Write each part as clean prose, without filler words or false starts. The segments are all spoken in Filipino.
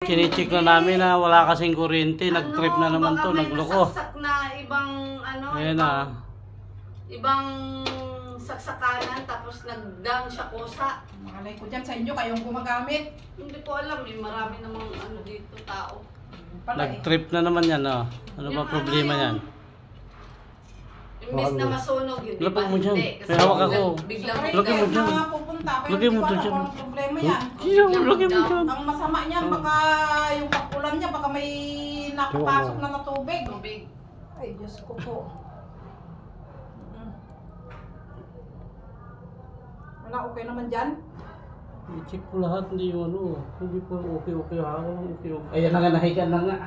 Chinicheck na namin na wala kasing kuryente. Nag-trip na naman to, nagloko. Saksak na ibang Ayan na. ibang saksakanan tapos nag-down siya kusa. Malay ko dyan sa inyo, kayong gumagamit. Hindi ko alam, marami namang dito tao. Nag-trip na naman yan. Oh. Ano ba problema yan? Imbes na masunog yun, di Lapag ba? mo dyan. Hindi, kasi May hawak ako. biglang Lagyan mo dyan. Pupunta, pero Lagyan mo hindi ko to alam dyan. kung anong problema yan. Lagyan mo dyan. Ang masama niyan, baka yung pakulan niya, baka may nakapasok na tubig. tubig. Ay, Diyos ko po. Wala, okay naman dyan? I-check ko lahat, hindi yung ano. Hindi po okay ha. Okay. Ayan na nga, nahiga na nga.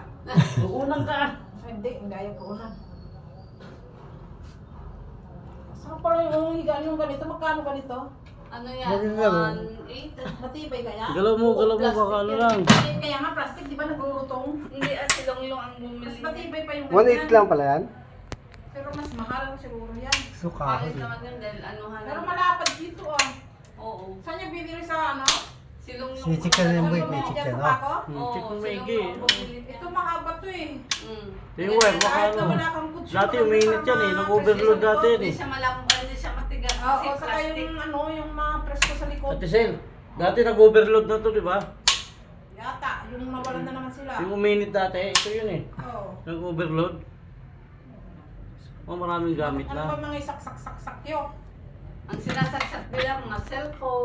Uunang ka. Ay, hindi, hindi ayaw ko na. Saan pala yung higaan yung ganito? Magkano ganito? Ano yan? 1.8? Matibay kaya? Galaw mo, baka ano lang. Kaya nga, plastic, di ba naglulutong? Hindi, silong-long ang bumili. Mas matibay pa yung 1.8 lang pala yan? Pero mas mahal siguro yan. Suka. Kahit naman yun dahil anuhan. Pero malapad dito ah. Oo. Saan niya bibili sa ano? Silong-long. Sinichikan na yung boy, may Dyan chicken, sa no? Paco? Check mo Oo, maigi. silong-long ang bumili. Ito mahaba to eh. Yung wire, baka Kahit na ano. wala kang good Dati shoe, umiinit yan eh. Nag-overload dati Hindi eh. siya malambal, hindi siya matigas. Oo, Kasi saka plastic. yung ano, yung mga presko sa likod. Ate Sel, dati nag-overload na to, di ba? Yata, yung nawalan na naman sila. Yung uminit dati, ito yun eh. Oo. Nag-overload. Maraming gamit Ano na. ba mga isaksak-saksak yun? Ang sinasaksak nila, mga cellphone.